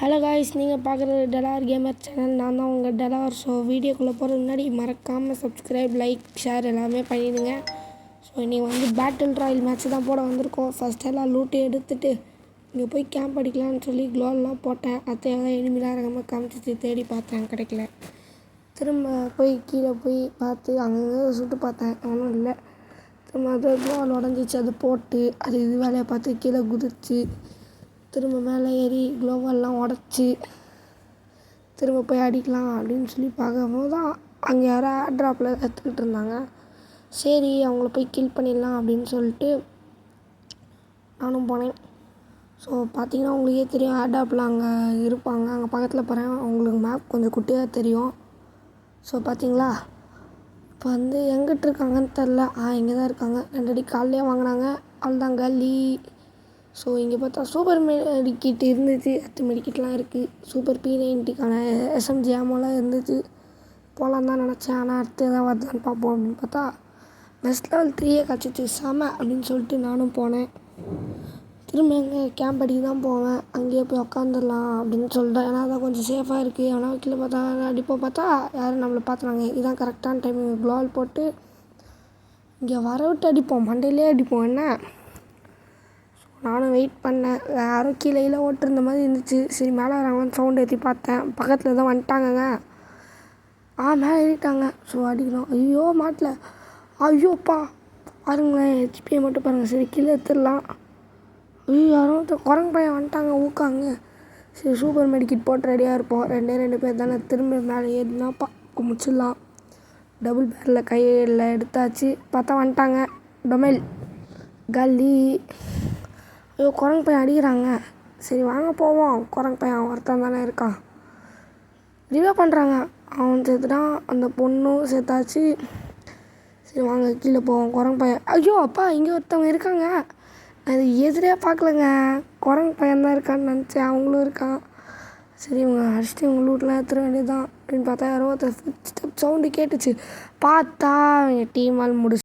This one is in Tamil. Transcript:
ஹலோ காய்ஸ், நீங்கள் பார்க்குறது டெலார் கேமர் சேனல். நான் தான் உங்கள் டெலார். ஸோ வீடியோக்குள்ளே போகிற முன்னாடி மறக்காமல் சப்ஸ்கிரைப், லைக், ஷேர் எல்லாமே பண்ணிவிடுங்க. ஸோ இன்றைக்கி பேட்டில் ராயல் மேட்ச் தான் போட வந்திருக்கோம். ஃபஸ்ட் எல்லாம் லூட்டு எடுத்துகிட்டு இங்கே போய் கேம்ப் அடிக்கலான்னு சொல்லி க்ளோவெலாம் போட்டேன். அத்தை எல்லாம் எனிமிலாம் இறங்காமல் காமிச்சிட்டு தேடி பார்த்தேன், கிடைக்கல. திரும்ப போய் கீழே போய் பார்த்து அங்கங்கே சுட்டு பார்த்தேன், ஒன்றும் இல்லை. திரும்ப அது க்ளோவல் உடஞ்சிச்சு, அது போட்டு அது இது வேலையை பார்த்து கீழே குதிச்சு திரும்ப மேலே ஏறி க்ளோவெல்லாம் உடச்சி திரும்ப போய் அடிக்கலாம் அப்படின்னு சொல்லி பார்க்கும்போது தான் அங்கே யாரோ ஏர் ட்ராப்பில் எடுத்துக்கிட்டு இருந்தாங்க. சரி, அவங்கள போய் கில் பண்ணிடலாம் அப்படின்னு சொல்லிட்டு நானும் போனேன். ஸோ பார்த்தீங்கன்னா உங்களுக்கே தெரியும், ஏர் ட்ராப்பில் அங்கே இருப்பாங்க. அங்கே பக்கத்தில் போகிறேன், அவங்களுக்கு மேப் கொஞ்சம் குட்டியாக தெரியும். ஸோ பார்த்தீங்களா, இப்போ எங்கிட்ட இருக்காங்கன்னு தெரில. இங்கே தான் இருக்காங்க. 2 அடி காலையே வாங்கினாங்க, அவ்வளோதான் கல்லி. ஸோ இங்கே பார்த்தா சூப்பர் மெடிக்கிட் இருந்துச்சு, 10 மெடிக்கிட்லாம் இருக்குது. சூப்பர் P90க்கான SMG ஆமோலாம் இருந்துச்சு. போகலாம் தான் நினச்சேன், ஆனால் அடுத்து எதாவது வருதான்னு பார்ப்போம் அப்படின்னு பார்த்தா பெஸ்ட் லெவல் 3 கிடச்சிச்சு. செம அப்படின்னு சொல்லிட்டு நானும் போனேன். திரும்ப எங்கே கேம்ப் அடிக்க தான் போவேன். அங்கேயே போய் உக்காந்துடலாம் அப்படின்னு சொல்லிட்டேன். ஏன்னா அதான் கொஞ்சம் சேஃபாக இருக்குது. ஆனால் கீழே பார்த்தா அடிப்போம், பார்த்தா யாரும் நம்மளை பார்த்துறாங்க. இதுதான் கரெக்டான டைமிங். க்ளோவல் போட்டு இங்கே வர விட்டு அடிப்போம், மண்டையிலே அடிப்போம். என்ன, நானும் வெயிட் பண்ணேன். யாரும் கீழே ஓட்டுருந்த மாதிரி இருந்துச்சு. சரி, மேலே வராங்கன்னு சவுண்ட் ஏற்றி பார்த்தேன். பக்கத்தில் தான் வந்துட்டாங்கங்க. மேலே ஏறிட்டாங்க. ஸோ அடிக்கணும். ஐயோ மாட்டில், ஐயோப்பா பாருங்களேன், ஹெச்பியை மட்டும் பாருங்கள். சரி, கீழே எடுத்துடலாம். ஐயோ, யாரும் குரங்கு பையன் வந்துட்டாங்க, ஊக்காங்க. சரி, சூப்பர் மெடிக்கிட் போட்டு ரெடியாக இருப்போம். 2 பேர் தானே. திரும்ப மேலே ஏறினாப்பா முடிச்சிடலாம். டபுள் பேரில் கையில் எடுத்தாச்சு. பார்த்தா வந்துட்டாங்க. டொமைல் கல்லி. ஐயோ, குரங்கு பையன் அடிக்கிறாங்க. சரி வாங்க போவோம். குரங்கு பையன் ஒருத்தன் தானே இருக்கான். ரிவே பண்ணுறாங்க. அவன் சேர்த்துட்டான், அந்த பொண்ணும் சேர்த்தாச்சு. சரி வாங்க கீழே போவோம். குரங்கு பையன், ஐயோ அப்பா, இங்கே ஒருத்தவங்க இருக்காங்க. அது எதிரே பார்க்கலங்க, குரங்கு பையன் தான் இருக்கான்னு நினச்சேன். அவங்களும் இருக்கான். சரி, இவங்க அடிச்சுட்டு இவங்க லூட்லாம் எடுத்துட வேண்டியது தான் அப்படின்னு பார்த்தா யாரோ ஒருத்தர் ஸ்டெப் சவுண்டு கேட்டுச்சு. பார்த்தா அவங்க டீம் ஆள் முடிச்சு